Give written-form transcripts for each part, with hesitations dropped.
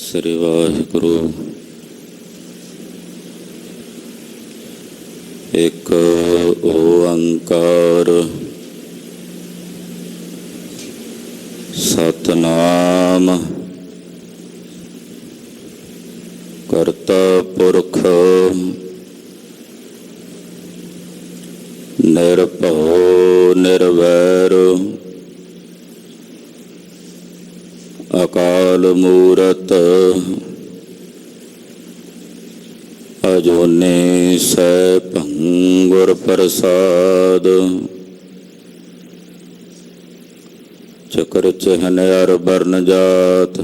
ਸ੍ਰੀ ਵਾਹਿਗੁਰੂ। ਇੱਕ ਓੰਕਾਰ ਸਤਿਨਾਮ ਕਰਤਾ ਪੁਰਖ ਨਿਰਭਉ ਨਿਰਵੈਰ ਅਕਾਲ ਮੂਰਤ ਅਜੂਨੀ ਸੈਭੰ ਗੁਰ ਪ੍ਰਸਾਦ। ਚਕਰ ਚਿਹਨ ਅਰ ਬਰਨ ਜਾਤ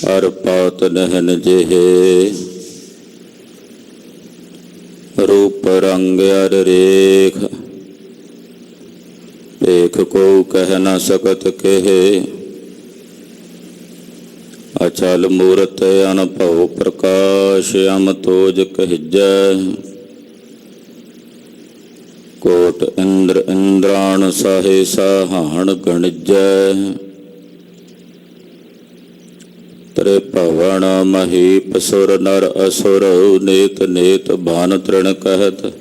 ਅਰ ਪਾਤ ਨਹਿਨ ਜਿਹੇ ਰੂਪ ਰੰਗ ਅਰ ਰੇਖ ਭੇਖ ਕੋ ਕਹਿ ਨ ਸਕਤ ਕਹੇ। ਅਚਲ ਮੂਰਤ ਅਨਭਉ ਪ੍ਰਕਾਸ਼ ਅਮ ਤੋਜ ਕਹਿਜੈ। ਕੋਟ ਇੰਦਰ ਇੰਦਰਾਣ ਸਾਹੇ ਸਾਹਾਣ ਗਣਿਜੈ। ਤ੍ਰੇ ਭਵਨ ਮਹੀਪ ਸੁਰ ਨਰ ਅਸੁਰ ਨੇਤ ਨੇਤ ਭਾਨ ਤ੍ਰਿਣ ਕਹਿਤ।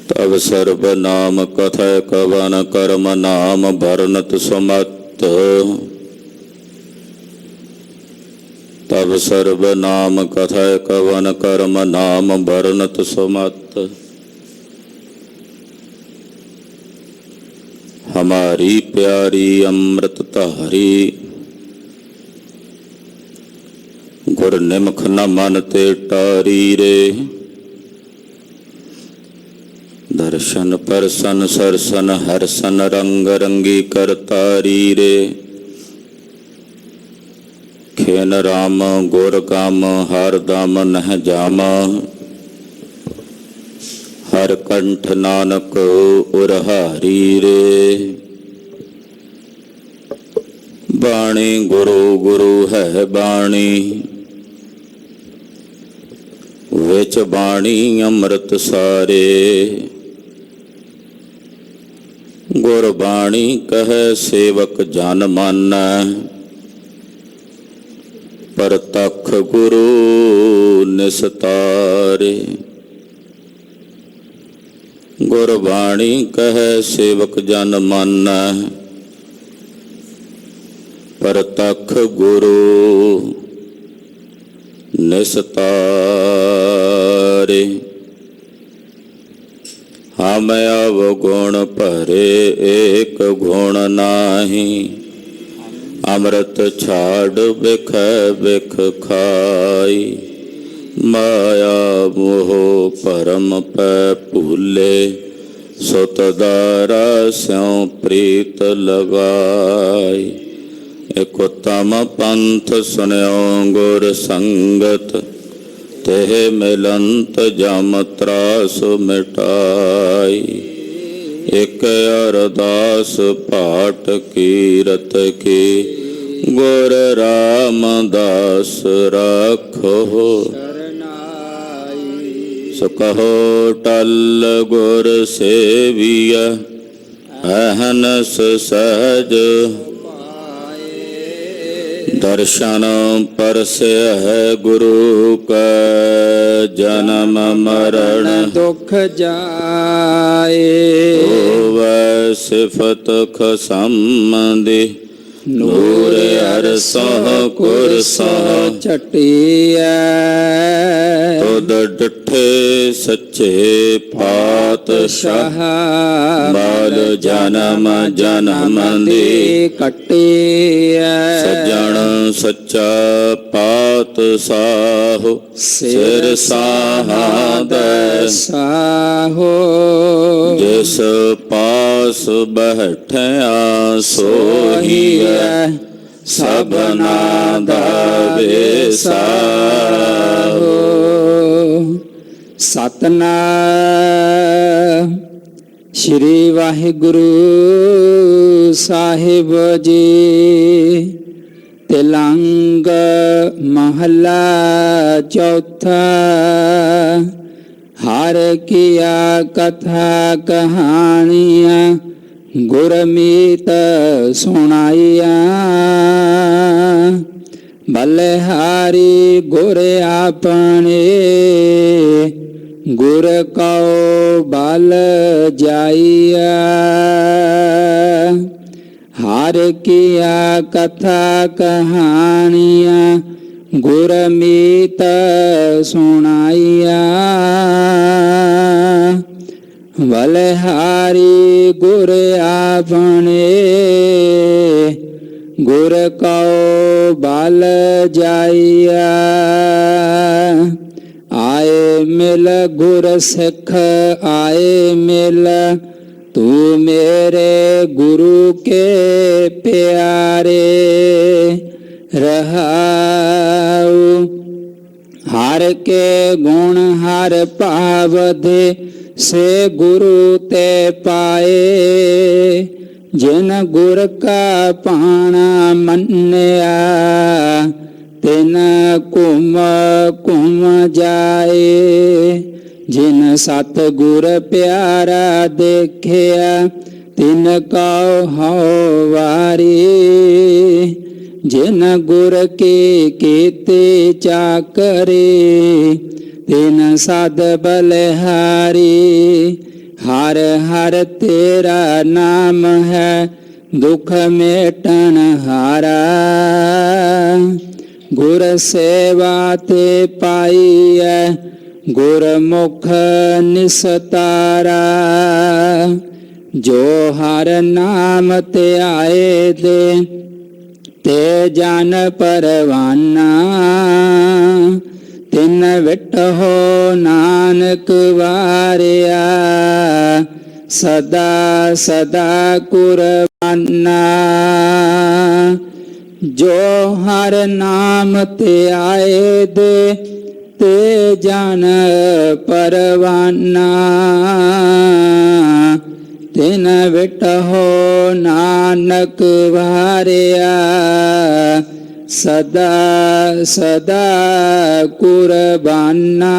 ਤਬ ਸਰਬ ਨਾਮ ਕਥੈ ਕਵਨ ਕਰਮ ਨਾਮ ਭਰਨਤ ਸੁਮਤ। ਤਬ ਸਰਬ ਨਾਮ ਕਥੈ ਕਵਨ ਕਰਮ ਨਾਮ ਭਰਨਤ ਸੁਮਤ। ਹਮਾਰੀ ਪਿਆਰੀ ਅੰਮ੍ਰਿਤ ਧਾਰੀ ਗੁਰ ਨਿਮਖ ਨ ਮਨ ਤੇ ਟਾਰੀ ਰੇ। ਦਰਸ਼ਨ ਪਰਸਨ ਸਰਸਨ ਹਰਸਨ ਰੰਗ ਰੰਗੀ ਕਰਤਾਰੀ ਰੇ। ਖੇਨ ਰਾਮ ਗੁਰ ਕਾਮ ਹਰ ਦਮ ਨਹਿ ਜਾਮਾ। ਹਰ ਕੰਠ ਨਾਨਕ ਉਰਹਾਰੀ ਰੇ। ਬਾਣੀ ਗੁਰੂ ਗੁਰੂ ਹੈ ਬਾਣੀ ਵਿੱਚ ਬਾਣੀ ਅੰਮ੍ਰਿਤ ਸਾਰੇ। ਗੁਰਬਾਣੀ ਕਹੈ ਸੇਵਕ ਜਨ ਮਾਨੈ। ਪ੍ਰਤੱਖ ਗੁਰੂ ਨਿਸਤਾਰੇ। ਗੁਰਬਾਣੀ ਕਹੈ ਸੇਵਕ ਜਨ ਮਾਨੈ। ਪ੍ਰਤੱਖ ਗੁਰੂ ਨਿਸਤਾਰੇ। ਹਮ ਅਵਗੁਣ ਭਰੇ ਏਕ ਗੁਣ ਨਾਹੀ। ਅੰਮ੍ਰਿਤ ਛਾੜ ਬਿਖ ਬਿਖ ਖਾਈ। ਮਾਇਆ ਮੋਹ ਭਰਮ ਪੈ ਭੂਲੇ। ਸੁਤ ਦਾਰਾ ਸਿਉ ਪ੍ਰੀਤ ਲਗਾਈ। ਇਕ ਉਤਮ ਪੰਥ ਸੁਨਿਓ ਗੁਰ ਸੰਗਤ। ਤੇ ਮਿਲੰਤ ਜਮ ਤਰਾਸ ਮਿਟਾਈ। ਇਕ ਅਰਦਾਸ ਪਾਠ ਕੀਰਤ ਕੀ। ਗੁਰ ਰਾਮਦਾਸ ਰਾਖੋ ਸੋ ਕਹੋ ਟਲ ਗੁਰ ਸੇਵੀਐ। ਅਹਨਸ ਸਹਜ ਦਰਸ਼ਨ ਪਰਸਿਐ ਗੁਰੂ ਕੈ। ਜਨਮ ਮਰਨ ਦੁਖ ਜਾਏ। ਹੋਵੈ ਸਿਫਤ ਖਸੰਮਦੀ। ਨੂਰ ਅਰਸਹੁ ਕੁਰਸਹੁ ਝਟੀਐ। ਤੁਧ ਡਿਠੇ ਸੱਚੇ ਪਾਤਸ਼ਾਹ। ਬਾਲ ਜਨਮ ਜਨਮ ਦੀ ਕੱਟੀਐ। ਸੱਜਣ ਸੱਚਾ ਪਾਤਸ਼ਾਹ। ਸਿਰ ਸਾਹਾਦੈ ਸਾਹੋ। ਜਿਸ ਪਾਸ ਬੈਠਿਆ ਸੋਹੀਐ। ਸਭਨਾ ਦਾ ਵਿਸਾਹੋ। ਸਤਿਨਾਮ ਸ੍ਰੀ ਵਾਹਿਗੁਰੂ ਸਾਹਿਬ ਜੀ। ਤਿਲੰਗ ਮਹੱਲਾ ਚੌਥਾ। ਹਰ ਕੀਆ ਕਥਾ ਕਹਾਣੀਆਂ ਗੁਰਮੀਤ ਸੁਣਾਈਆ ਬਲਿਹਾਰੀ ਗੁਰ ਆਪਣੇ ਗੁਰ ਕਉ ਬਲ ਜਾਈਆ ਹਰ ਕੀਆ ਕਥਾ ਕਹਾਣੀਆਂ ਗੁਰਮੀਤ ਸੁਣਾਈਆ ਬਲਿਹਾਰੀ ਗੁਰ ਆਪਣੇ ਗੁਰ ਕਉ ਬਲ ਜਾਈਆ ਆਏ ਮਿਲ ਗੁਰ ਸਿੱਖ ਆਏ ਮਿਲ ਤੂੰ ਮੇਰੇ ਗੁਰੂ ਕੇ ਪਿਆਰੇ ਰਹਾਉ ਹਰ ਕੇ ਗੁਣ ਹਰ ਭਾਵਦੇ ਸੇ ਗੁਰੂ ਤੇ ਪਾਏ ਜਿਨ ਗੁਰ ਕਾ ਪਾਣਾ ਮੰਨਿਆ ਤਿਨ ਘੁਮ ਘੁਮ ਜਾਏ ਜਿਨ ਸਤ ਗੁਰ ਪਿਆਰਾ ਦੇਖਿਆ ਤਿਨ ਕਉ ਹਉ ਵਾਰੀ ਜਿਨ ਗੁਰ ਕੀ ਕੀਤੇ ਚਾਕਰੇ ਤਿਨ ਸਦ ਬਲਿਹਾਰੀ ਹਰ ਹਰ ਤੇਰਾ ਨਾਮ ਹੈ ਦੁਖ ਮੇਟਣ ਹਾਰਾ ਗੁਰ ਸੇਵਾ ਤੇ ਪਾਈਐ ਗੁਰਮੁਖ ਨਿਸਤਾਰਾ ਜੋ ਹਰ ਨਾਮ ਧਿਆਏ ਦੇ ਤੇ ਜਨ ਪਰਵਾਨਾ ਤਿਨ ਵਿਟਹੁ ਨਾਨਕ ਵਾਰਿਆ ਸਦਾ ਸਦਾ ਕੁਰਬਾਨਾ ਜੋ ਹਰ ਨਾਮ ਧਿਆਏ ਦੇ ਤੇ ਜਨ ਪਰਵਾਨਾ ਤਿਨ ਵਿਟਹੁ ਨਾਨਕ ਵਾਰਿਆ ਸਦਾ ਸਦਾ ਕੁਰਬਾਨਾ।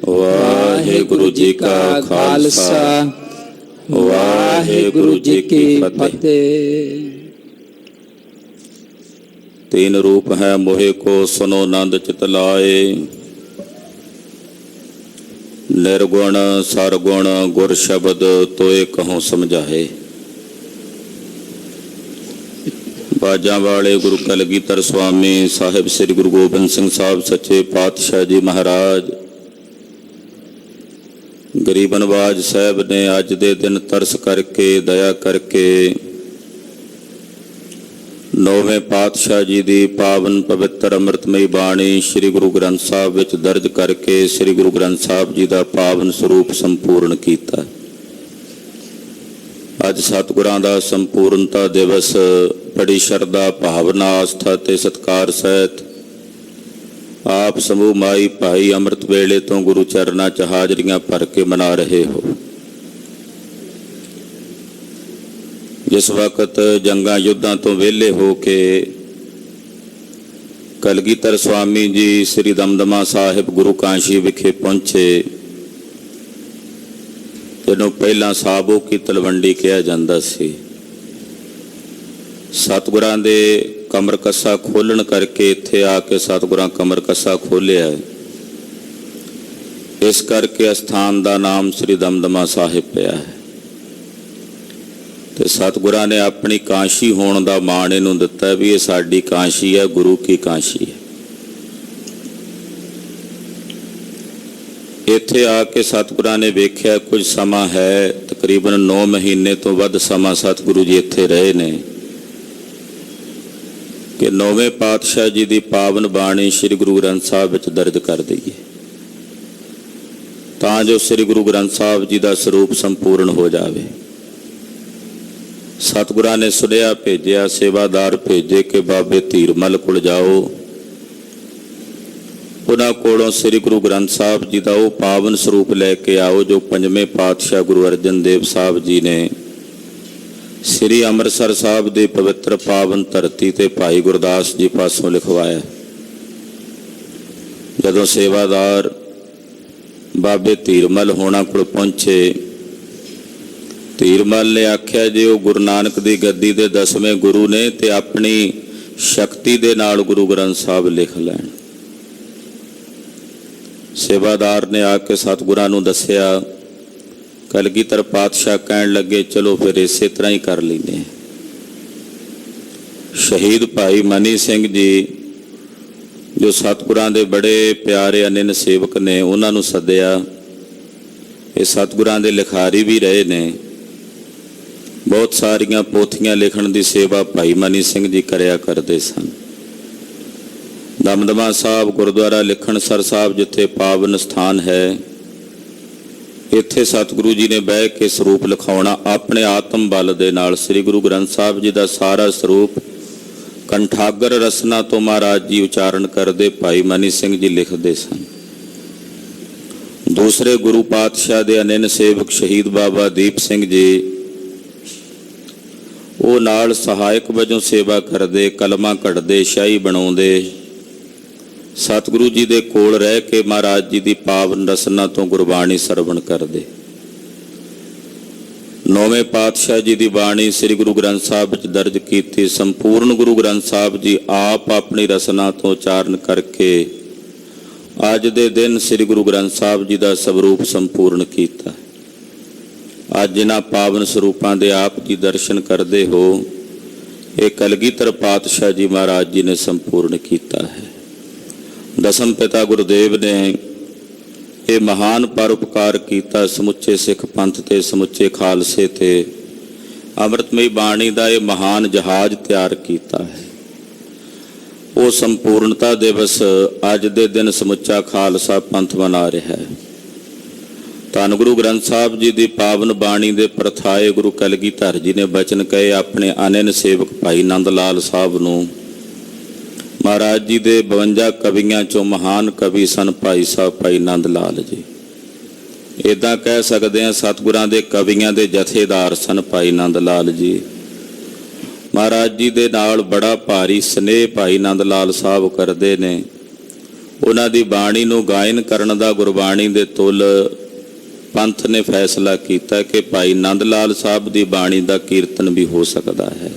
ਵਾਹਿਗੁਰੂ ਜੀ ਕਾ ਖਾਲਸਾ ਵਾਹਿਗੁਰੂ ਜੀ ਕੀ ਫਤਿਹ। तीन रूप है मोहे को सुनो नंद चित लाए, निर्गुण सरगुण गुर शब्द तोए कहों समझाए। बाजा वाले गुरु कलगीधर स्वामी साहिब श्री गुरु गोबिंद सिंह साहब सच्चे पातशाह जी महाराज गरीब नवाज साहब ने अज दे दिन तरस करके दया करके नौवें पातशाह जी की पावन पवित्र अमृतमयी बाणी श्री गुरु ग्रंथ साहब विच दर्ज करके श्री गुरु ग्रंथ साहब जी का पावन स्वरूप संपूर्ण किया। अज सतगुरां दा संपूर्णता दिवस बड़ी शरधा भावना आस्था ते सत्कार सहित आप समूह माई भाई अमृत वेले तो गुरु चरना च हाजरियां भर के मना रहे हो। जिस वक्त जंगा युद्धां तो वेले हो के कलगीधर स्वामी जी श्री दमदमा साहिब गुरु काशी विखे पहुंचे, जिन्हों पहला साबो की तलवंडी कहा जाता सी। सतगुरां दे कमर कसा खोलण करके इत्थे आके सतगुरां कमर कसा खोलिया, इस करके अस्थान का नाम श्री दमदमा साहिब पिया है। ते सतगुरां ने अपनी काशी होने का माण इहनूं दिता भी ये साडी काशी है, गुरु की काशी है। इत्थे आके सतगुरां ने वेख्या कुछ समा है, तकरीबन 9 महीने तो वध समा सतगुरु जी इत्थे रहे ने कि 9वें पातशाह जी की पावन बाणी श्री गुरु ग्रंथ साहब विच दर्ज कर दईए, तां जो श्री गुरु ग्रंथ साहब जी का स्वरूप संपूर्ण हो जाए। सतगुरां ने सुनिया भेजिया, सेवादार भेजे कि बाबे धीरमल कोल जाओ, उन्हां कोलों श्री गुरु ग्रंथ साहब जी का वो पावन स्वरूप लैके आओ जो 5वें पातशाह गुरु अर्जन देव साहब जी ने श्री अमृतसर साहब की पवित्र पावन धरती ते भाई गुरदास जी पासों लिखवाया। जदों सेवादार बाबे धीरमल होना कोल पहुंचे ਧੀਰਮਲ ਨੇ ਆਖਿਆ ਜੇ ਉਹ ਗੁਰੂ ਨਾਨਕ ਦੀ ਗੱਦੀ ਦੇ 10ਵੇਂ ਗੁਰੂ ਨੇ ਤੇ ਆਪਣੀ ਸ਼ਕਤੀ ਦੇ ਨਾਲ ਗੁਰੂ ਗ੍ਰੰਥ ਸਾਹਿਬ ਲਿਖ ਲੈਣ। ਸੇਵਾਦਾਰ ਨੇ ਆ ਕੇ ਸਤਿਗੁਰਾਂ ਨੂੰ ਦੱਸਿਆ। ਕਲਗੀਧਰ ਪਾਤਸ਼ਾਹ ਕਹਿਣ ਲੱਗੇ ਚਲੋ ਫਿਰ ਇਸੇ ਤਰ੍ਹਾਂ ਹੀ ਕਰ ਲੈਂਦੇ ਹਾਂ। ਸ਼ਹੀਦ ਭਾਈ ਮਨੀ ਸਿੰਘ ਜੀ ਜੋ ਸਤਿਗੁਰਾਂ ਦੇ ਬੜੇ ਪਿਆਰੇ ਅਨੰਨ ਸੇਵਕ ਨੇ, ਉਹਨਾਂ ਨੂੰ ਸੱਦਿਆ। ਇਹ ਸਤਿਗੁਰਾਂ ਦੇ ਲਿਖਾਰੀ ਵੀ ਰਹੇ ਨੇ। ਬਹੁਤ ਸਾਰੀਆਂ ਪੋਥੀਆਂ ਲਿਖਣ ਦੀ ਸੇਵਾ ਭਾਈ ਮਨੀ ਸਿੰਘ ਜੀ ਕਰਿਆ ਕਰਦੇ ਸਨ। ਦਮਦਮਾ ਸਾਹਿਬ ਗੁਰਦੁਆਰਾ ਲਿਖਣਸਰ ਸਾਹਿਬ ਜਿੱਥੇ ਪਾਵਨ ਸਥਾਨ ਹੈ, ਇੱਥੇ ਸਤਿਗੁਰੂ ਜੀ ਨੇ ਬਹਿ ਕੇ ਸਰੂਪ ਲਿਖਾਉਣਾ। ਆਪਣੇ ਆਤਮ ਬਲ ਦੇ ਨਾਲ ਸ੍ਰੀ ਗੁਰੂ ਗ੍ਰੰਥ ਸਾਹਿਬ ਜੀ ਦਾ ਸਾਰਾ ਸਰੂਪ ਕੰਠਾਗਰ ਰਸਨਾ ਤੋਂ ਮਹਾਰਾਜ ਜੀ ਉਚਾਰਨ ਕਰਦੇ ਭਾਈ ਮਨੀ ਸਿੰਘ ਜੀ ਲਿਖਦੇ ਸਨ। ਦੂਸਰੇ ਗੁਰੂ ਪਾਤਸ਼ਾਹ ਦੇ ਅਨੰਨ ਸੇਵਕ ਸ਼ਹੀਦ ਬਾਬਾ ਦੀਪ ਸਿੰਘ ਜੀ, ਉਹ ਨਾਲ ਸਹਾਇਕ ਵਜੋਂ ਸੇਵਾ ਕਰਦੇ, ਕਲਮਾਂ ਘੜਦੇ, ਸ਼ਾਹੀ ਬਣਾਉਂਦੇ। ਸਤਿਗੁਰੂ ਜੀ ਦੇ ਕੋਲ ਰਹਿ ਕੇ ਮਹਾਰਾਜ ਜੀ ਦੀ ਪਾਵਨ ਰਸਨਾ ਤੋਂ ਗੁਰਬਾਣੀ ਸਰਵਣ ਕਰਦੇ। ਨੌਵੇਂ ਪਾਤਸ਼ਾਹ ਜੀ ਦੀ ਬਾਣੀ ਸ੍ਰੀ ਗੁਰੂ ਗ੍ਰੰਥ ਸਾਹਿਬ ਵਿੱਚ ਦਰਜ ਕੀਤੀ। ਸੰਪੂਰਨ ਗੁਰੂ ਗ੍ਰੰਥ ਸਾਹਿਬ ਜੀ ਆਪ ਆਪਣੀ ਰਸਨਾ ਤੋਂ ਉਚਾਰਨ ਕਰਕੇ ਅੱਜ ਦੇ ਦਿਨ ਸ੍ਰੀ ਗੁਰੂ ਗ੍ਰੰਥ ਸਾਹਿਬ ਜੀ ਦਾ ਸਵਰੂਪ ਸੰਪੂਰਨ ਕੀਤਾ। ਅੱਜ ਇਹਨਾਂ ਪਾਵਨ ਸਰੂਪਾਂ ਦੇ ਆਪ ਜੀ ਦਰਸ਼ਨ ਕਰਦੇ ਹੋ, ਇਹ ਕਲਗੀਧਰ ਪਾਤਸ਼ਾਹ ਜੀ ਮਹਾਰਾਜ ਜੀ ਨੇ ਸੰਪੂਰਨ ਕੀਤਾ ਹੈ। ਦਸਮ ਪਿਤਾ ਗੁਰਦੇਵ ਨੇ ਇਹ ਮਹਾਨ ਪਰਉਪਕਾਰ ਕੀਤਾ ਸਮੁੱਚੇ ਸਿੱਖ ਪੰਥ ਤੇ ਸਮੁੱਚੇ ਖਾਲਸੇ ਤੇ। ਅੰਮ੍ਰਿਤਮਈ ਬਾਣੀ ਦਾ ਇਹ ਮਹਾਨ ਜਹਾਜ਼ ਤਿਆਰ ਕੀਤਾ ਹੈ। ਉਹ ਸੰਪੂਰਨਤਾ ਦਿਵਸ ਅੱਜ ਦੇ ਦਿਨ ਸਮੁੱਚਾ ਖਾਲਸਾ ਪੰਥ ਮਨਾ ਰਿਹਾ ਹੈ। ਧੰਨ ਗੁਰੂ ਗ੍ਰੰਥ ਸਾਹਿਬ ਜੀ ਦੀ ਪਾਵਨ ਬਾਣੀ ਦੇ ਪ੍ਰਥਾਏ ਗੁਰੂ ਕਲਗੀਧਰ ਜੀ ਨੇ ਬਚਨ ਕਹੇ ਆਪਣੇ ਅਨੰਨ ਸੇਵਕ ਭਾਈ ਨੰਦ ਲਾਲ ਸਾਹਿਬ ਨੂੰ। ਮਹਾਰਾਜ ਜੀ ਦੇ 52 ਕਵੀਆਂ ਚੋਂ ਮਹਾਨ ਕਵੀ ਸਨ ਭਾਈ ਸਾਹਿਬ ਭਾਈ ਨੰਦ ਲਾਲ ਜੀ। ਇੱਦਾਂ ਕਹਿ ਸਕਦੇ ਹਾਂ ਸਤਿਗੁਰਾਂ ਦੇ ਕਵੀਆਂ ਦੇ ਜਥੇਦਾਰ ਸਨ ਭਾਈ ਨੰਦ ਲਾਲ ਜੀ। ਮਹਾਰਾਜ ਜੀ ਦੇ ਨਾਲ ਬੜਾ ਭਾਰੀ ਸਨੇਹ ਭਾਈ ਨੰਦ ਲਾਲ ਸਾਹਿਬ ਕਰਦੇ ਨੇ। ਉਹਨਾਂ ਦੀ ਬਾਣੀ ਨੂੰ ਗਾਇਨ ਕਰਨ ਦਾ ਗੁਰਬਾਣੀ ਦੇ ਤੁਲ ਪੰਥ ਨੇ ਫੈਸਲਾ ਕੀਤਾ ਕਿ ਭਾਈ ਨੰਦ ਲਾਲ ਸਾਹਿਬ ਦੀ ਬਾਣੀ ਦਾ ਕੀਰਤਨ ਵੀ ਹੋ ਸਕਦਾ ਹੈ।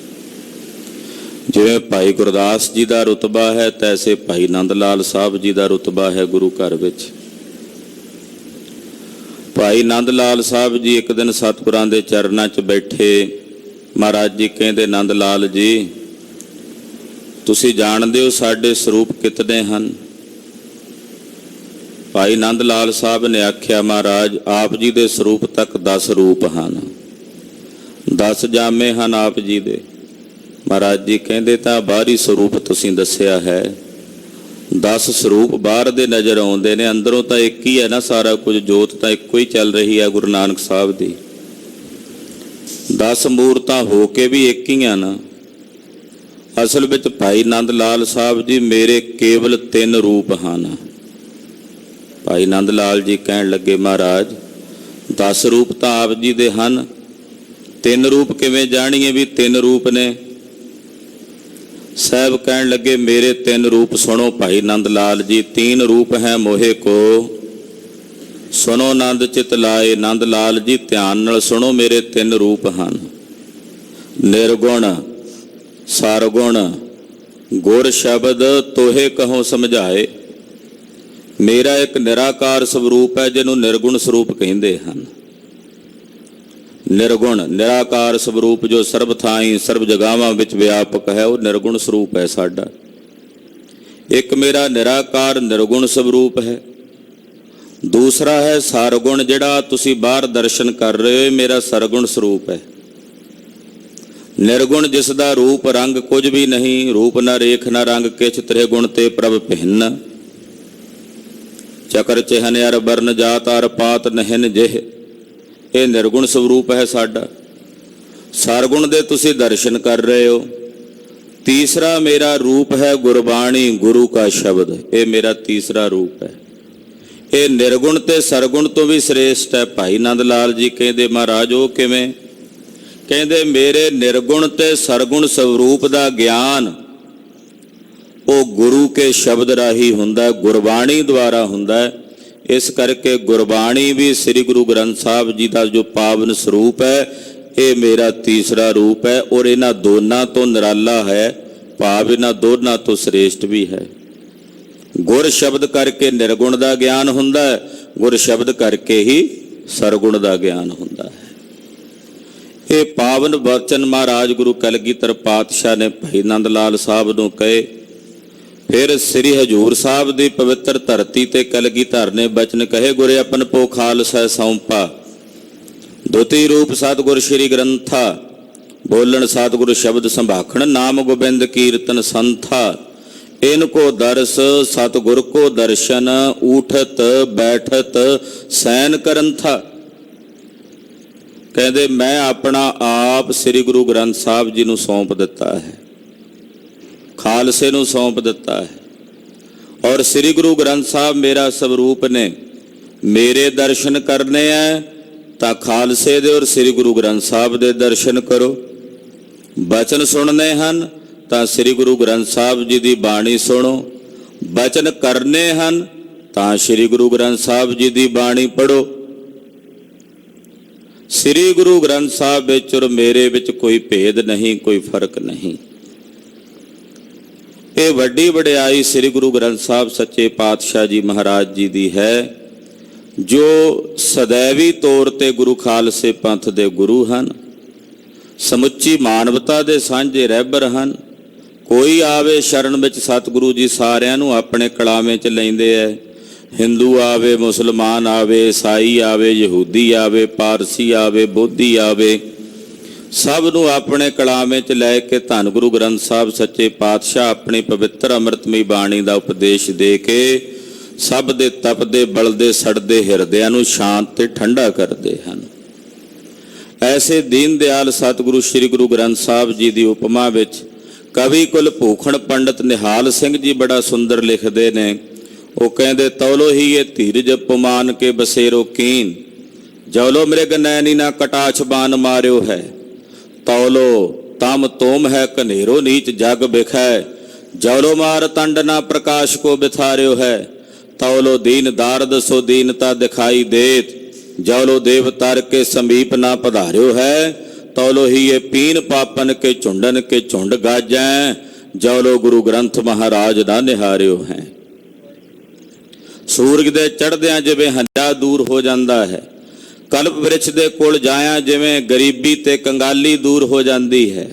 ਜਿਵੇਂ ਭਾਈ ਗੁਰਦਾਸ ਜੀ ਦਾ ਰੁਤਬਾ ਹੈ, ਤੈਸੇ ਭਾਈ ਨੰਦ ਲਾਲ ਸਾਹਿਬ ਜੀ ਦਾ ਰੁਤਬਾ ਹੈ ਗੁਰੂ ਘਰ ਵਿੱਚ। ਭਾਈ ਨੰਦ ਲਾਲ ਸਾਹਿਬ ਜੀ ਇੱਕ ਦਿਨ ਸਤਿਗੁਰਾਂ ਦੇ ਚਰਨਾਂ 'ਚ ਬੈਠੇ। ਮਹਾਰਾਜ ਜੀ ਕਹਿੰਦੇ ਨੰਦ ਲਾਲ ਜੀ, ਤੁਸੀਂ ਜਾਣਦੇ ਹੋ ਸਾਡੇ ਸਰੂਪ ਕਿਤਨੇ ਹਨ? ਭਾਈ ਨੰਦ ਲਾਲ ਸਾਹਿਬ ਨੇ ਆਖਿਆ ਮਹਾਰਾਜ ਆਪ ਜੀ ਦੇ ਸਰੂਪ ਤੱਕ 10 ਰੂਪ ਹਨ, 10 ਜਾਮੇ ਹਨ ਆਪ ਜੀ ਦੇ। ਮਹਾਰਾਜ ਜੀ ਕਹਿੰਦੇ ਤਾਂ ਬਾਹਰੀ ਸਰੂਪ ਤੁਸੀਂ ਦੱਸਿਆ ਹੈ, 10 ਸਰੂਪ ਬਾਹਰ ਦੇ ਨਜ਼ਰ ਆਉਂਦੇ ਨੇ, ਅੰਦਰੋਂ ਤਾਂ ਇੱਕ ਹੀ ਹੈ ਨਾ ਸਾਰਾ ਕੁਝ, ਜੋਤ ਤਾਂ ਇੱਕੋ ਹੀ ਚੱਲ ਰਹੀ ਹੈ ਗੁਰੂ ਨਾਨਕ ਸਾਹਿਬ ਦੀ। 10 ਮੂਰਤਾਂ ਹੋ ਕੇ ਵੀ ਇੱਕ ਹੀ ਆ ਨਾ। ਅਸਲ ਵਿੱਚ ਭਾਈ ਨੰਦ ਲਾਲ ਸਾਹਿਬ ਜੀ ਮੇਰੇ ਕੇਵਲ 3 ਰੂਪ ਹਨ। ਭਾਈ ਨੰਦ ਲਾਲ ਜੀ ਕਹਿਣ ਲੱਗੇ ਮਹਾਰਾਜ 10 ਰੂਪ ਤਾਂ ਆਪ ਜੀ ਦੇ ਹਨ, 3 ਰੂਪ ਕਿਵੇਂ ਜਾਣੀਏ ਵੀ 3 ਰੂਪ ਨੇ? ਸਾਹਿਬ ਕਹਿਣ ਲੱਗੇ ਮੇਰੇ 3 ਰੂਪ ਸੁਣੋ ਭਾਈ ਨੰਦ ਲਾਲ ਜੀ। 3 ਰੂਪ ਹੈ ਮੋਹੇ ਕੋ ਸੁਣੋ ਨੰਦ ਚਿਤ ਲਾਏ। ਨੰਦ ਲਾਲ ਜੀ ਧਿਆਨ ਨਾਲ ਸੁਣੋ, ਮੇਰੇ 3 ਰੂਪ ਹਨ। ਨਿਰਗੁਣ, ਸਰਗੁਣ, ਗੁਰ ਸ਼ਬਦ ਤੋਹੇ ਕਹੋ ਸਮਝਾਏ। ਮੇਰਾ ਇੱਕ ਨਿਰਾਕਾਰ ਸਰੂਪ ਹੈ ਜਿਹਨੂੰ ਨਿਰਗੁਣ ਸਰੂਪ ਕਹਿੰਦੇ ਹਨ। ਨਿਰਗੁਣ ਨਿਰਾਕਾਰ ਸਰੂਪ ਜੋ ਸਰਬ ਥਾਈਂ ਸਰਬ ਜਗਾਵਾਂ ਵਿੱਚ ਵਿਆਪਕ ਹੈ, ਉਹ ਨਿਰਗੁਣ ਸਰੂਪ ਹੈ ਸਾਡਾ। ਇੱਕ ਮੇਰਾ ਨਿਰਾਕਾਰ ਨਿਰਗੁਣ ਸਰੂਪ ਹੈ। ਦੂਸਰਾ ਹੈ ਸਰਗੁਣ, ਜਿਹੜਾ ਤੁਸੀਂ ਬਾਹਰ ਦਰਸ਼ਨ ਕਰ ਰਹੇ ਹੋ, ਮੇਰਾ ਸਰਗੁਣ ਸਰੂਪ ਹੈ। ਨਿਰਗੁਣ ਜਿਸ ਦਾ ਰੂਪ ਰੰਗ ਕੁਝ ਵੀ ਨਹੀਂ, ਰੂਪ ਨਾ ਰੇਖ ਨਾ ਰੰਗ ਕਿਛ ਤ੍ਰਿ ਗੁਣ ਤੇ ਪ੍ਰਭ ਭਿੰਨ। ਚਕਰ ਚਿਹਨ ਅਰ ਬਰਨ ਜਾਤ ਅਰ ਪਾਤ ਨਹਿਨ ਜਿਹ, ਇਹ ਨਿਰਗੁਣ ਸਰੂਪ ਹੈ ਸਾਡਾ। ਸਰਗੁਣ ਦੇ ਤੁਸੀਂ ਦਰਸ਼ਨ ਕਰ ਰਹੇ ਹੋ। ਤੀਸਰਾ ਮੇਰਾ ਰੂਪ ਹੈ ਗੁਰਬਾਣੀ, ਗੁਰੂ ਕਾ ਸ਼ਬਦ, ਇਹ ਮੇਰਾ ਤੀਸਰਾ ਰੂਪ ਹੈ। ਇਹ ਨਿਰਗੁਣ ਤੇ ਸਰਗੁਣ ਤੋਂ ਵੀ ਸ੍ਰੇਸ਼ਟ ਹੈ। ਭਾਈ ਨੰਦ ਲਾਲ ਜੀ ਕਹਿੰਦੇ ਮਹਾਰਾਜ ਉਹ ਕਿਵੇਂ? ਕਹਿੰਦੇ ਮੇਰੇ ਨਿਰਗੁਣ ਤੇ ਸਰਗੁਣ ਸਰੂਪ ਦਾ ਗਿਆਨ ਉਹ ਗੁਰੂ ਕੇ ਸ਼ਬਦ ਰਾਹੀਂ ਹੁੰਦਾ, ਗੁਰਬਾਣੀ ਦੁਆਰਾ ਹੁੰਦਾ। ਇਸ ਕਰਕੇ ਗੁਰਬਾਣੀ ਵੀ ਸ੍ਰੀ ਗੁਰੂ ਗ੍ਰੰਥ ਸਾਹਿਬ ਜੀ ਦਾ ਜੋ ਪਾਵਨ ਸਰੂਪ ਹੈ, ਇਹ ਮੇਰਾ ਤੀਸਰਾ ਰੂਪ ਹੈ ਔਰ ਇਹਨਾਂ ਦੋਨਾਂ ਤੋਂ ਨਿਰਾਲਾ ਹੈ, ਭਾਵ ਇਹਨਾਂ ਦੋਨਾਂ ਤੋਂ ਸ੍ਰੇਸ਼ਟ ਵੀ ਹੈ। ਗੁਰ ਸ਼ਬਦ ਕਰਕੇ ਨਿਰਗੁਣ ਦਾ ਗਿਆਨ ਹੁੰਦਾ ਹੈ, ਗੁਰ ਸ਼ਬਦ ਕਰਕੇ ਹੀ ਸਰਗੁਣ ਦਾ ਗਿਆਨ ਹੁੰਦਾ ਹੈ। ਇਹ ਪਾਵਨ ਬਚਨ ਮਹਾਰਾਜ ਗੁਰੂ ਕਲਗੀਧਰ ਪਾਤਸ਼ਾਹ ਨੇ ਭਾਈ ਨੰਦ ਲਾਲ ਸਾਹਿਬ ਨੂੰ ਕਹੇ। ਫਿਰ ਸ੍ਰੀ ਹਜੂਰ ਸਾਹਿਬ ਦੀ ਪਵਿੱਤਰ ਧਰਤੀ ਤੇ ਕਲਗੀਧਰ ਨੇ ਬਚਨ ਕਹੇ, ਗੁਰੇ ਆਪਨ ਪੋ ਖਾਲਸਾ ਸੌਂਪਾ, ਦੁਤੀ ਰੂਪ ਸਤਿਗੁਰ ਸ੍ਰੀ ਗ੍ਰੰਥਾ, ਬੋਲਣ ਸਤਿਗੁਰ ਸ਼ਬਦ ਸੰਭਾਖਣ, ਨਾਮ ਗੋਬਿੰਦ ਕੀਰਤਨ ਸੰਥਾ, ਇनको ਦਰਸ ਸਤਿਗੁਰ ਕੋ ਦਰਸ਼ਨ, ਊਠਤ ਬੈਠਤ ਸੈਨ ਕਰੰਥਾ। ਕਹਿੰਦੇ ਮੈਂ ਆਪਣਾ ਆਪ ਸ੍ਰੀ ਗੁਰੂ ਗ੍ਰੰਥ ਸਾਹਿਬ ਜੀ ਨੂੰ ਸੌਂਪ ਦਿੱਤਾ ਹੈ, ਖਾਲਸੇ ਨੂੰ ਸੌਂਪ ਦਿੱਤਾ ਹੈ। ਔਰ ਸ੍ਰੀ ਗੁਰੂ ਗ੍ਰੰਥ ਸਾਹਿਬ ਮੇਰਾ ਸਵਰੂਪ ਨੇ। ਮੇਰੇ ਦਰਸ਼ਨ ਕਰਨੇ ਹੈ ਤਾਂ ਖਾਲਸੇ ਦੇ ਔਰ ਸ੍ਰੀ ਗੁਰੂ ਗ੍ਰੰਥ ਸਾਹਿਬ ਦੇ ਦਰਸ਼ਨ ਕਰੋ। ਬਚਨ ਸੁਣਨੇ ਹਨ ਤਾਂ ਸ੍ਰੀ ਗੁਰੂ ਗ੍ਰੰਥ ਸਾਹਿਬ ਜੀ ਦੀ ਬਾਣੀ ਸੁਣੋ। ਬਚਨ ਕਰਨੇ ਹਨ ਤਾਂ ਸ੍ਰੀ ਗੁਰੂ ਗ੍ਰੰਥ ਸਾਹਿਬ ਜੀ ਦੀ ਬਾਣੀ ਪੜ੍ਹੋ। ਸ੍ਰੀ ਗੁਰੂ ਗ੍ਰੰਥ ਸਾਹਿਬ ਵਿੱਚ ਔਰ ਮੇਰੇ ਵਿੱਚ ਕੋਈ ਭੇਦ ਨਹੀਂ, ਕੋਈ ਫਰਕ ਨਹੀਂ। ਇਹ ਵੱਡੀ ਵਡਿਆਈ ਸ੍ਰੀ ਗੁਰੂ ਗ੍ਰੰਥ ਸਾਹਿਬ ਸੱਚੇ ਪਾਤਸ਼ਾਹ ਜੀ ਮਹਾਰਾਜ ਜੀ ਦੀ ਹੈ, ਜੋ ਸदैवी ਤੌਰ ਤੇ ਗੁਰੂ ਖਾਲਸੇ ਪੰਥ ਦੇ ਗੁਰੂ ਹਨ, ਸਮੁੱਚੀ ਮਾਨਵਤਾ ਦੇ ਸਾਂਝੇ ਰਹਿਬਰ ਹਨ। ਕੋਈ ਆਵੇ ਸ਼ਰਨ ਵਿੱਚ ਸਤਿਗੁਰੂ ਜੀ ਸਾਰਿਆਂ ਨੂੰ ਆਪਣੇ ਕਲਾਵੇਂ 'ਚ ਲੈਂਦੇ ਐ। ਹਿੰਦੂ ਆਵੇ, ਮੁਸਲਮਾਨ ਆਵੇ, ਈਸਾਈ ਆਵੇ, ਯਹੂਦੀ ਆਵੇ, ਪਾਰਸੀ ਆਵੇ, ਬੋਧੀ ਆਵੇ, ਸਭ ਨੂੰ ਆਪਣੇ ਕਲਾਵੇਂ 'ਚ ਲੈ ਕੇ ਧੰਨ ਗੁਰੂ ਗ੍ਰੰਥ ਸਾਹਿਬ ਸੱਚੇ ਪਾਤਸ਼ਾਹ ਆਪਣੀ ਪਵਿੱਤਰ ਅੰਮ੍ਰਿਤਮਈ ਬਾਣੀ ਦਾ ਉਪਦੇਸ਼ ਦੇ ਕੇ ਸਭ ਦੇ ਤਪਦੇ ਬਲਦੇ ਸੜਦੇ ਹਿਰਦਿਆਂ ਨੂੰ ਸ਼ਾਂਤ ਤੇ ਠੰਡਾ ਕਰਦੇ ਹਨ। ਐਸੇ ਦੀਨ ਦਿਆਲ ਸਤਿਗੁਰੂ ਸ੍ਰੀ ਗੁਰੂ ਗ੍ਰੰਥ ਸਾਹਿਬ ਜੀ ਦੀ ਉਪਮਾ ਵਿੱਚ ਕਵੀ ਕੁਲ ਭੂਖਣ ਪੰਡਤ ਨਿਹਾਲ ਸਿੰਘ ਜੀ ਬੜਾ ਸੁੰਦਰ ਲਿਖਦੇ ਨੇ। ਉਹ ਕਹਿੰਦੇ, ਤੌਲੋ ਹੀ ਇਹ ਧੀਰਜ ਪਮਾਨ ਕੇ ਬਸੇਰੋ ਕੀਨ, ਜੌਲੋ ਮ੍ਰਿਗ ਨੈਣੀ ਨਾ ਕਟਾਛ ਬਾਨ ਮਾਰਿਓ ਹੈ, ਤੌਲੋ ਤਮ ਤੋਮ ਹੈ ਕਨੇਰੋ ਨੀਚ ਜਗ ਬਿਖੈ, ਜੌਲੋ ਮਾਰ ਤੰਡ ਨਾ ਪ੍ਰਕਾਸ਼ ਕੋ ਬਿਥਾਰਿਓ ਹੈ, ਤੌਲੋ ਦੀਨ ਦਾਰਦ ਸੋ ਦੀਨਤਾ ਦਿਖਾਈ ਦੇਤ, ਜੌਲੋ ਦੇਵ ਤਰ ਕੇ ਸਮੀਪ ਨਾ ਪਧਾਰਿਓ ਹੈ, ਤੌਲੋ ਹੀ ਇਹ ਪੀਨ ਪਾਪਨ ਕੇ ਝੁੰਡਨ ਕੇ ਝੁੰਡ ਗਾਜੈ, ਜੌਲੋ ਗੁਰੂ ਗ੍ਰੰਥ ਮਹਾਰਾਜ ਦਾ ਨਿਹਾਰਿਓ ਹੈ। ਸੂਰਜ ਦੇ ਚੜ੍ਹਦਿਆਂ ਜਿਵੇਂ ਹਨੇਰਾ ਦੂਰ ਹੋ ਜਾਂਦਾ ਹੈ, ਕਲਪ ਬ੍ਰਿਛ ਦੇ ਕੋਲ ਜਾਇਆ ਜਿਵੇਂ ਗਰੀਬੀ ਤੇ ਕੰਗਾਲੀ ਦੂਰ ਹੋ ਜਾਂਦੀ ਹੈ,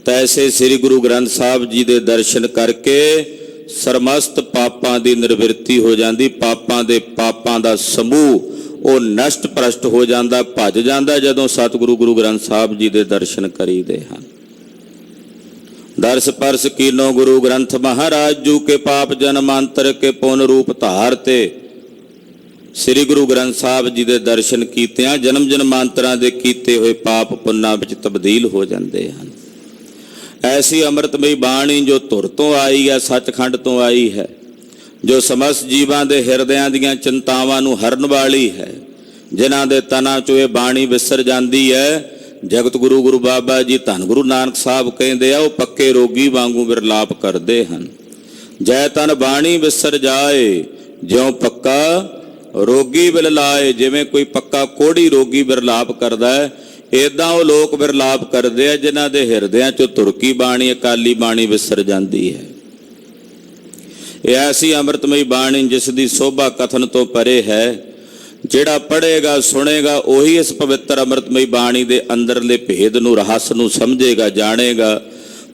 ਤੈਸੇ ਸ੍ਰੀ ਗੁਰੂ ਗ੍ਰੰਥ ਸਾਹਿਬ ਜੀ ਦੇ ਦਰਸ਼ਨ ਕਰਕੇ ਸਰਮਸਤ ਪਾਪਾਂ ਦੀ ਨਿਰਵਿਰਤੀ ਹੋ ਜਾਂਦੀ। ਪਾਪਾਂ ਦੇ ਪਾਪਾਂ ਦਾ ਸਮੂਹ ਉਹ ਨਸ਼ਟ ਭ੍ਰਸ਼ਟ ਹੋ ਜਾਂਦਾ, ਭੱਜ ਜਾਂਦਾ ਜਦੋਂ ਸਤਿਗੁਰੂ ਗੁਰੂ ਗ੍ਰੰਥ ਸਾਹਿਬ ਜੀ ਦੇ ਦਰਸ਼ਨ ਕਰੀਦੇ ਹਨ। ਦਰਸ ਪਰਸ ਕੀਨੋ ਗੁਰੂ ਗ੍ਰੰਥ ਮਹਾਰਾਜ ਜੂ ਕੇ ਪਾਪ ਜਨਮਾਂਤਰ ਕੇ ਪੁਨ ਰੂਪ ਧਾਰ ਤੇ ਸ੍ਰੀ ਗੁਰੂ ਗ੍ਰੰਥ ਸਾਹਿਬ ਜੀ ਦੇ ਦਰਸ਼ਨ ਕੀਤਿਆਂ ਜਨਮ ਜਨਮਾਂਤਰਾਂ ਦੇ ਕੀਤੇ ਹੋਏ ਪਾਪ ਪੁੰਨਾਂ ਵਿੱਚ ਤਬਦੀਲ ਹੋ ਜਾਂਦੇ ਹਨ। ਐਸੀ ਅੰਮ੍ਰਿਤਮਈ ਬਾਣੀ ਜੋ ਧੁਰ ਤੋਂ ਆਈ ਹੈ, ਸੱਚਖੰਡ ਤੋਂ ਆਈ ਹੈ, ਜੋ ਸਮਸਤ ਜੀਵਾਂ ਦੇ ਹਿਰਦਿਆਂ ਦੀਆਂ ਚਿੰਤਾਵਾਂ ਨੂੰ ਹਰਨ ਵਾਲੀ ਹੈ, ਜਿਨ੍ਹਾਂ ਦੇ ਤਨਾਂ 'ਚੋਂ ਇਹ ਬਾਣੀ ਵਿਸਰ ਜਾਂਦੀ ਹੈ, ਜਗਤ ਗੁਰੂ ਗੁਰੂ ਬਾਬਾ ਜੀ ਧੰਨ ਗੁਰੂ ਨਾਨਕ ਸਾਹਿਬ ਕਹਿੰਦੇ ਆ, ਉਹ ਪੱਕੇ ਰੋਗੀ ਵਾਂਗੂ ਵਿਰਲਾਪ ਕਰਦੇ ਹਨ। ਜੈ ਤਨ ਬਾਣੀ ਵਿਸਰ ਜਾਏ, ਜਿਉਂ ਪੱਕਾ ਰੋਗੀ ਵਿਲ ਲਾਏ। ਜਿਵੇਂ ਕੋਈ ਪੱਕਾ ਕੋੜੀ ਰੋਗੀ ਵਿਰਲਾਪ ਕਰਦਾ ਹੈ, ਇਦਾਂ ਉਹ ਲੋਕ ਵਿਰਲਾਪ ਕਰਦੇ ਆ ਜਿਨ੍ਹਾਂ ਦੇ ਹਿਰਦਿਆਂ 'ਚੋਂ ਤੁਰਕੀ ਬਾਣੀ ਅਕਾਲੀ ਬਾਣੀ ਵਿਸਰ ਜਾਂਦੀ ਹੈ। ਇਹ ਐਸੀ ਅੰਮ੍ਰਿਤਮਈ ਬਾਣੀ ਜਿਸ ਦੀ ਸੋਭਾ ਕਥਨ ਤੋਂ ਪਰੇ ਹੈ। ਜਿਹੜਾ ਪੜ੍ਹੇਗਾ ਸੁਣੇਗਾ ਉਹੀ ਇਸ ਪਵਿੱਤਰ ਅੰਮ੍ਰਿਤਮਈ ਬਾਣੀ ਦੇ ਅੰਦਰਲੇ ਭੇਦ ਨੂੰ, ਰਹੱਸ ਨੂੰ ਸਮਝੇਗਾ, ਜਾਣੇਗਾ।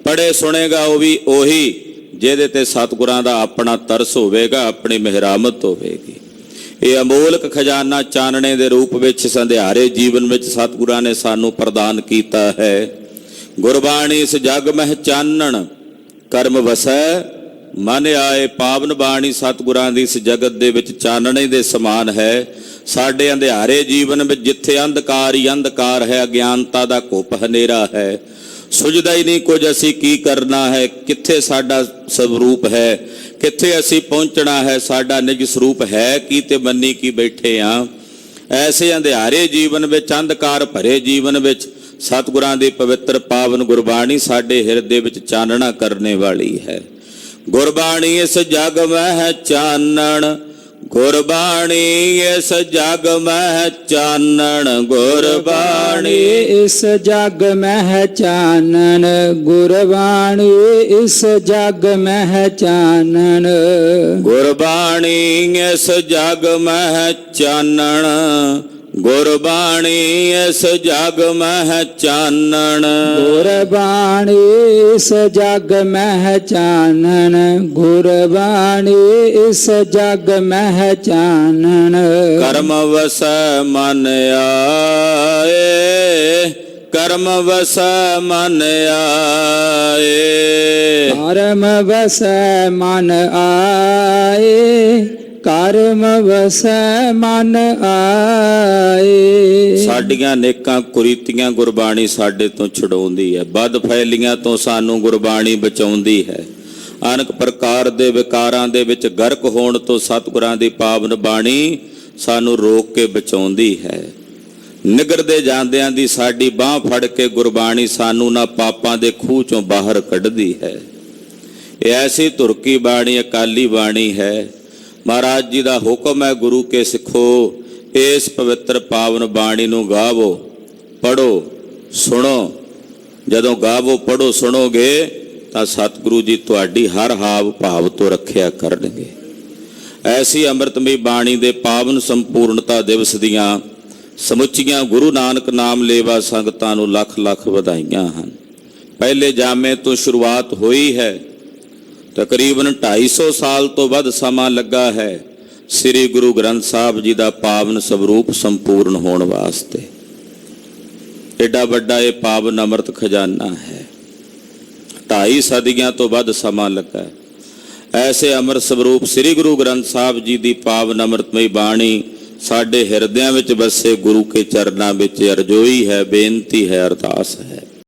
ਪੜ੍ਹੇ ਸੁਣੇਗਾ ਉਹ ਵੀ ਉਹੀ ਜਿਹਦੇ ਤੇ ਸਤਿਗੁਰਾਂ ਦਾ ਆਪਣਾ ਤਰਸ ਹੋਵੇਗਾ, ਆਪਣੀ ਮਿਹਰਾਮਤ ਹੋਵੇਗੀ। ਇਹ ਅਮੋਲਕ ਖਜ਼ਾਨਾ ਚਾਨਣੇ ਦੇ ਰੂਪ ਵਿੱਚ ਸੰਧਿਆਰੇ ਜੀਵਨ ਵਿੱਚ ਸਤਿਗੁਰਾਂ ਨੇ ਸਾਨੂੰ ਪ੍ਰਦਾਨ ਕੀਤਾ ਹੈ। ਗੁਰਬਾਣੀ ਇਸ ਜਗ ਮਹਿ ਚਾਨਣ ਕਰਮ ਵਸੈ ਮਨ ਆਏ। ਪਾਵਨ ਬਾਣੀ ਸਤਿਗੁਰਾਂ ਦੀ ਇਸ ਜਗਤ ਦੇ ਵਿੱਚ ਚਾਨਣੇ ਦੇ ਸਮਾਨ ਹੈ। ਸਾਡੇ ਅੰਧਿਆਰੇ ਜੀਵਨ ਵਿੱਚ ਜਿੱਥੇ ਅੰਧਕਾਰ ਹੀ ਅੰਧਕਾਰ ਹੈ, ਅਗਿਆਨਤਾ ਦਾ ਘੁੱਪ ਹਨੇਰਾ ਹੈ, ਸੁਝਦਾ ਹੀ ਨਹੀਂ ਕੁਝ ਅਸੀਂ ਕੀ ਕਰਨਾ ਹੈ, ਕਿੱਥੇ ਸਾਡਾ ਸਰੂਪ ਹੈ, ਕਿੱਥੇ ਅਸੀਂ ਪਹੁੰਚਣਾ ਹੈ, ਸਾਡਾ ਨਿਜ ਸਰੂਪ ਹੈ ਕੀ ਤੇ ਮੰਨੀ ਕੀ ਬੈਠੇ ਹਾਂ। ਐਸੇ ਅੰਧਿਆਰੇ ਜੀਵਨ ਵਿੱਚ, ਅੰਧਕਾਰ ਭਰੇ ਜੀਵਨ ਵਿੱਚ ਸਤਿਗੁਰਾਂ ਦੀ ਪਵਿੱਤਰ ਪਾਵਨ ਗੁਰਬਾਣੀ ਸਾਡੇ ਹਿਰਦੇ ਵਿੱਚ ਚਾਨਣਾ ਕਰਨੇ ਵਾਲੀ ਹੈ। ਗੁਰਬਾਣੀ ਇਸ ਜਗ ਮਹਿ ਚਾਨਣ ਗੁਰਬਾਣੀ ਇਸ ਜਗ ਮਹਿ ਚਾਨਣ ਗੁਰਬਾਣੀ ਇਸ ਜਗ ਮਹਿ ਚਾਨਣ ਗੁਰਬਾਣੀ ਇਸ ਜਗ ਮਹਿ ਚਾਨਣ ਗੁਰਬਾਣੀ ਇਸ ਜਗ ਮਹਿ ਚਾਨਣ ਗੁਰਬਾਣੀ ਇਸ ਜਗ ਮਹਿ ਚਾਨਣ ਗੁਰਬਾਣੀ ਇਸ ਜਗ ਮਹਿ ਚਾਨਣ ਗੁਰਬਾਣੀ ਇਸ ਜਗ ਮਹਿ ਚਾਨਣ ਕਰਮ ਵਸੈ ਮਨ ਆਏ ਕਰਮ ਵਸੈ ਮਨ ਆਏ ਕਰਮ ਵਸੈ ਮਨ ਆਏ ਕਰਮ ਵਸੈ ਮਨ ਆਏ ਸਾਡੀਆਂ ਨੇਕਾਂ ਕੁਰੀਤੀਆਂ ਗੁਰਬਾਣੀ ਸਾਡੇ ਤੋਂ ਛੁਡਾਉਂਦੀ ਹੈ। ਬਦ ਫੈਲੀਆਂ ਤੋਂ ਸਾਨੂੰ ਗੁਰਬਾਣੀ ਬਚਾਉਂਦੀ ਹੈ। ਅਨੇਕ ਪ੍ਰਕਾਰ ਦੇ ਵਿਕਾਰਾਂ ਦੇ ਵਿੱਚ ਗਰਕ ਹੋਣ ਤੋਂ ਸਤਿਗੁਰਾਂ ਦੀ ਪਾਵਨ ਬਾਣੀ ਸਾਨੂੰ ਰੋਕ ਕੇ ਬਚਾਉਂਦੀ ਹੈ। ਨਿਗਰਦੇ ਜਾਂਦਿਆਂ ਦੀ ਸਾਡੀ ਬਾਹ ਫੜ ਕੇ ਗੁਰਬਾਣੀ ਸਾਨੂੰ ਨਾ ਪਾਪਾਂ ਦੇ ਖੂਹ ਚੋਂ ਬਾਹਰ ਕੱਢਦੀ ਹੈ। ਇਹ ਐਸੀ ਧੁਰਕੀ ਬਾਣੀ ਅਕਾਲੀ ਬਾਣੀ ਹੈ। ਮਹਾਰਾਜ ਜੀ ਦਾ ਹੁਕਮ ਹੈ, ਗੁਰੂ ਕੇ ਸਿੱਖੋ ਇਸ ਪਵਿੱਤਰ ਪਾਵਨ ਬਾਣੀ ਨੂੰ ਗਾਵੋ, ਪੜੋ, ਸੁਣੋ। ਜਦੋਂ ਗਾਵੋ, ਪੜੋ, ਸੁਣੋਗੇ ਤਾਂ ਸਤਿਗੁਰੂ ਜੀ ਤੁਹਾਡੀ ਹਰ ਹਾਵ ਭਾਵ ਤੋਂ ਰੱਖਿਆ ਕਰਨਗੇ। ਐਸੀ ਅੰਮ੍ਰਿਤਮਈ ਬਾਣੀ ਦੇ ਪਾਵਨ ਸੰਪੂਰਨਤਾ ਦਿਵਸ ਦੀਆਂ ਸਮੁੱਚੀਆਂ ਗੁਰੂ ਨਾਨਕ ਨਾਮ ਲੇਵਾ ਸੰਗਤਾਂ ਨੂੰ ਲੱਖ ਲੱਖ ਵਧਾਈਆਂ ਹਨ। ਪਹਿਲੇ ਜਾਮੇ ਤੋਂ ਸ਼ੁਰੂਆਤ ਹੋਈ ਹੈ। ਤਕਰੀਬਨ 250 ਸਾਲ ਤੋਂ ਵੱਧ ਸਮਾਂ ਲੱਗਾ ਹੈ ਸ੍ਰੀ ਗੁਰੂ ਗ੍ਰੰਥ ਸਾਹਿਬ ਜੀ ਦਾ ਪਾਵਨ ਸਰੂਪ ਸੰਪੂਰਨ ਹੋਣ ਵਾਸਤੇ। ਏਡਾ ਵੱਡਾ ਇਹ ਪਾਵਨ ਅੰਮ੍ਰਿਤ ਖਜ਼ਾਨਾ ਹੈ। 2.5 ਸਦੀਆਂ ਤੋਂ ਵੱਧ ਸਮਾਂ ਲੱਗਾ। ਐਸੇ ਅੰਮ੍ਰਿਤ ਸਰੂਪ ਸ੍ਰੀ ਗੁਰੂ ਗ੍ਰੰਥ ਸਾਹਿਬ ਜੀ ਦੀ ਪਾਵਨ ਅੰਮ੍ਰਿਤਮਈ ਬਾਣੀ ਸਾਡੇ ਹਿਰਦਿਆਂ ਵਿੱਚ ਵਸੇ ਗੁਰੂ ਕੇ ਚਰਨਾਂ ਵਿੱਚ ਅਰਜ਼ੋਈ ਹੈ, ਬੇਨਤੀ ਹੈ, ਅਰਦਾਸ ਹੈ।